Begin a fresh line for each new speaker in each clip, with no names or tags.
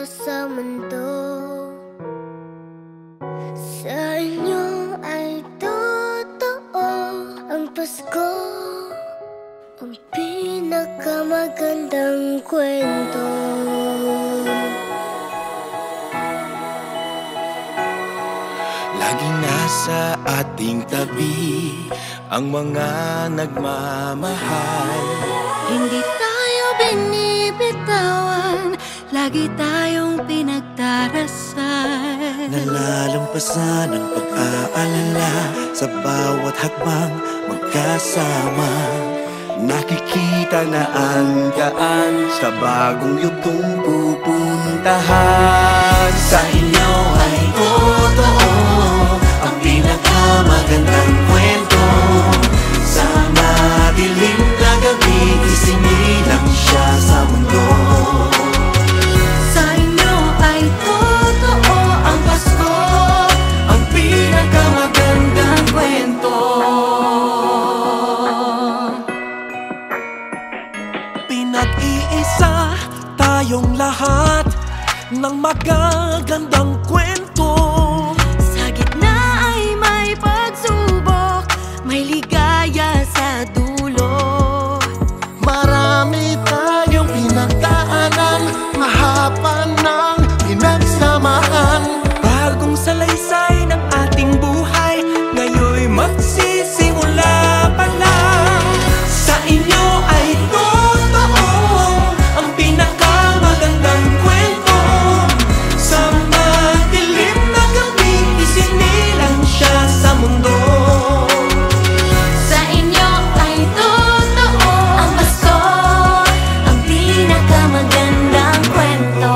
sa mundo. Sa inyo ay totoo ang Pasko, ang pinakamagandang kwento.
Laging nasa ating tabi ang mga nagmamahal.
Hindi tayo binibitawan, lagi tayong pinagdarasal.
Nalalampasan ang pag-aalala sa bawat hakbang magkasama. Nakikita na ang daan sa bagong yugtong pupuntahan. Sa inyo ay totoo ang pinakamagandang kwento. Sa madilim na gabi, isinilang siya sa mundo.
Sa inyo ay totoo ang Pasko,
Ang pinakamagandang kwento. Pinag-iisa tayong lahat ng magagandang kwento.
sa gitna ay may pagsubok, may ligaya sa dulo.
Marami tayong pinagdaanan, mahaba ng pinagsamahan. Bagong salaysay ng ating buhay, ngayon'y magsisimula pa lang. Sa inyo ay totoo ang pinakamagandang kwento. Sa madilim na gabi, isinilang siya sa mundo.
Sa inyo ay totoo ang Pasko, ang pinakamagandang kwento.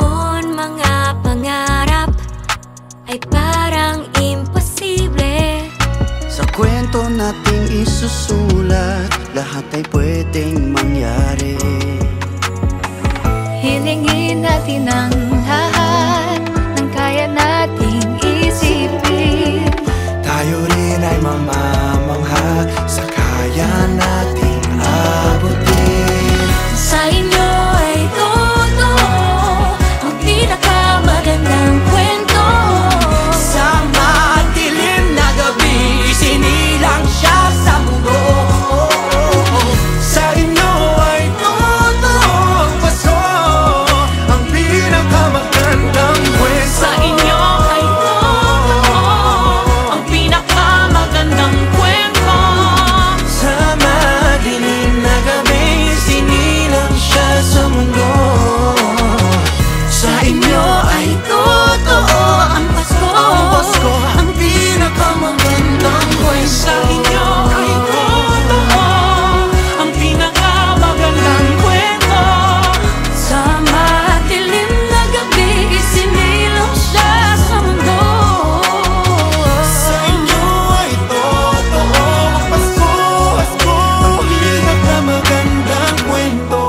Noon mga pangarap ay parang imposible.
Sa kwento nating isusulat, lahat ay pwedeng mangyari.
Hilingin natin ang lahat ng kaya nating isipin.
Tayo rin ay mamamangha sa kaya nating abutin.
Sa inyo ay totoo ang pinakamagandang kwento.
Sa madilim na gabi, isinilang siya sa mundo. Sa inyo ay totoo ang Pasko, ang pinakamagandang kwento.
Sa inyo ay totoo ang pinakamagandang kwento.
Sa madilim na gabi, isinilang siya sa mundo. Sa inyo ay totoo ang Pasko, ang pinakamagandang kwento. Sa inyo ay totoo ang pinakamagandang kwento.
Sa madilim na gabi, isinilang siya sa mundo.
Sa inyo ay totoo ang Pasko, ang pinakamagandang kwento.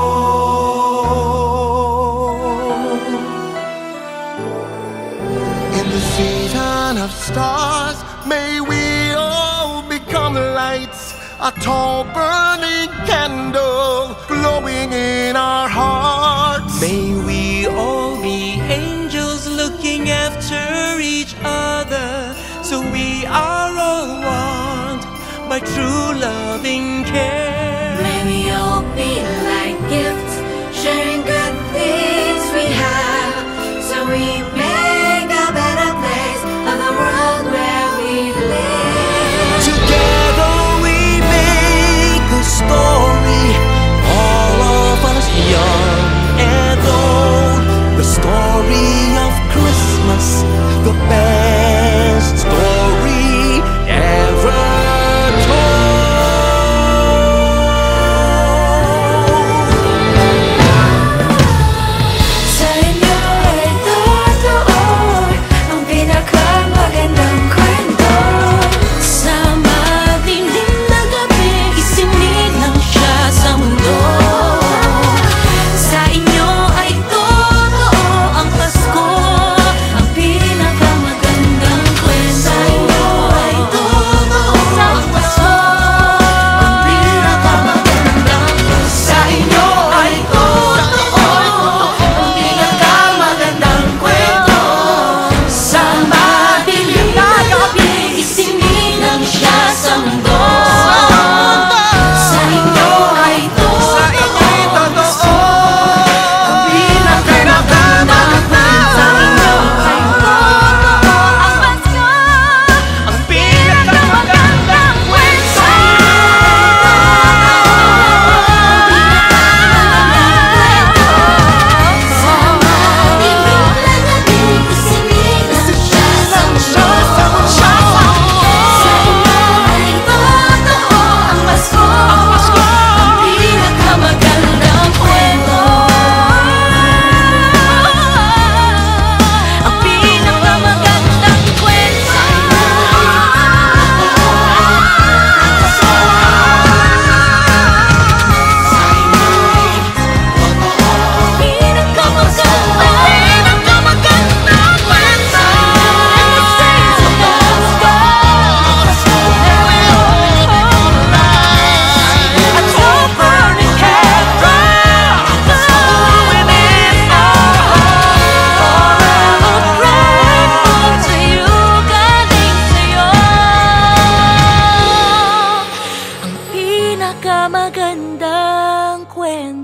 In the season of stars, may we all become lights, a tall burning candle glowing in our hearts. May we all be angels looking after each other, so we are all one by true loving care.
May we all be like gifts, sharing good things we have, so we make a better place of the world where we live.
Together we make a story, all of us young and old. The story of Christmas, the best story ever told.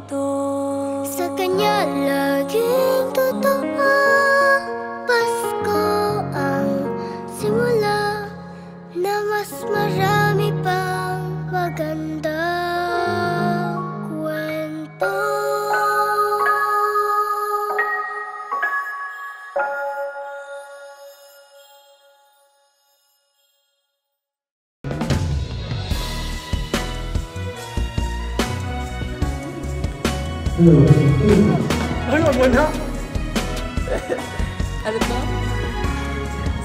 kwento.
Sa kanya laging totoo. Pasko ang simula na mas marami pang magandang kwento.
Ay, wag mo na.
Ano to?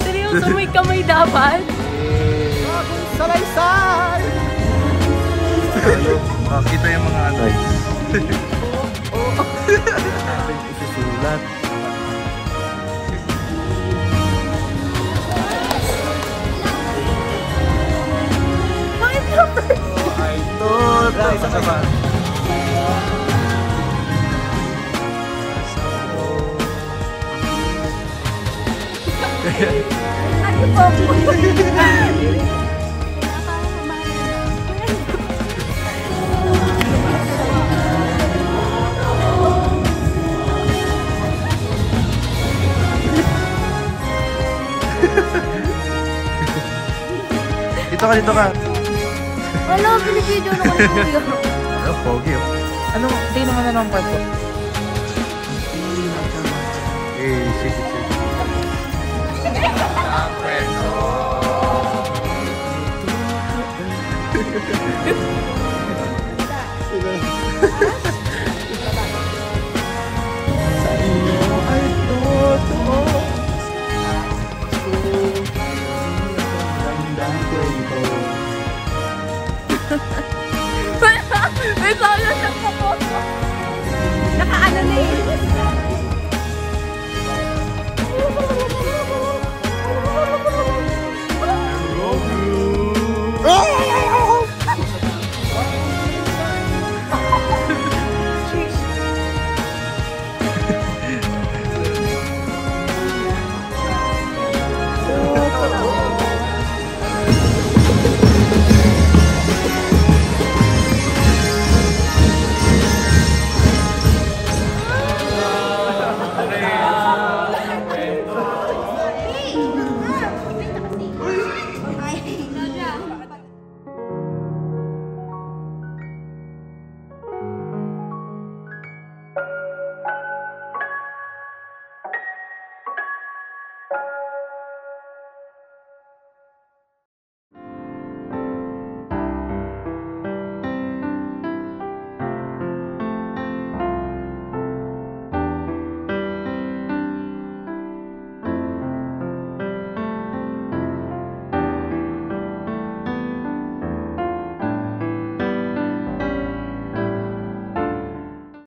Seryoso, may kamay dapat?
Bagong salaysay!
Kita yung mga ano.
Isusulat. Ito. Isa pa.
Ano po?
Dito ka.
Wala, binibidyo na ko na
Oh, pogi oh.
Ano? Tingnan naman na ng part ko.
Eh, shake it.